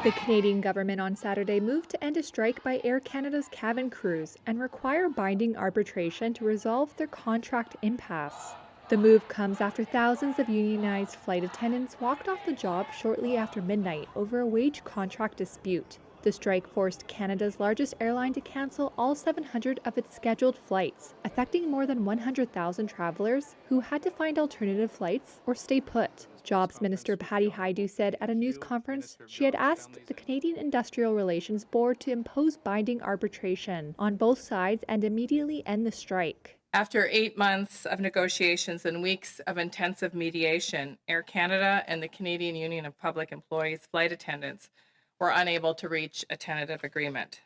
The Canadian government on Saturday moved to end a strike by Air Canada's cabin crews and require binding arbitration to resolve their contract impasse. The move comes after thousands of unionized flight attendants walked off the job shortly after midnight over a wage contract dispute. The strike forced Canada's largest airline to cancel all 700 of its scheduled flights, affecting more than 100,000 travelers who had to find alternative flights or stay put. Jobs Minister Patty Hajdu said at a news conference she had asked the Canadian Industrial Relations Board to impose binding arbitration on both sides and immediately end the strike. After 8 months of negotiations and weeks of intensive mediation, Air Canada and the Canadian Union of Public Employees flight attendants were unable to reach a tentative agreement.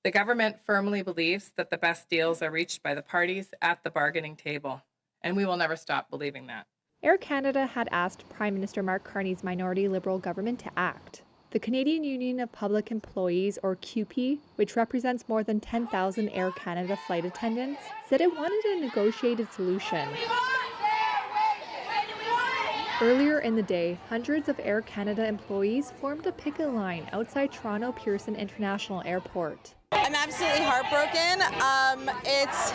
The government firmly believes that the best deals are reached by the parties at the bargaining table, and we will never stop believing that. Air Canada had asked Prime Minister Mark Carney's minority Liberal government to act. The Canadian Union of Public Employees, or CUPE, which represents more than 10,000 Air Canada flight attendants, said it wanted a negotiated solution. Earlier in the day, hundreds of Air Canada employees formed a picket line outside Toronto Pearson International Airport. I'm absolutely heartbroken. It's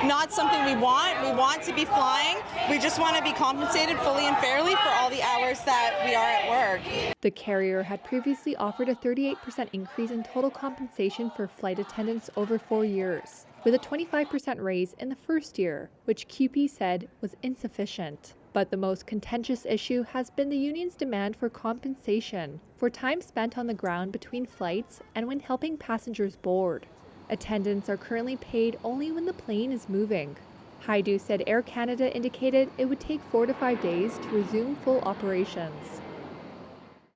not something we want. We want to be flying. We just want to be compensated fully and fairly for all the hours that we are at work. The carrier had previously offered a 38% increase in total compensation for flight attendants over 4 years, with a 25% raise in the first year, which CUPE said was insufficient. But the most contentious issue has been the union's demand for compensation for time spent on the ground between flights and when helping passengers board. Attendants are currently paid only when the plane is moving. Hajdu said Air Canada indicated it would take 4 to 5 days to resume full operations.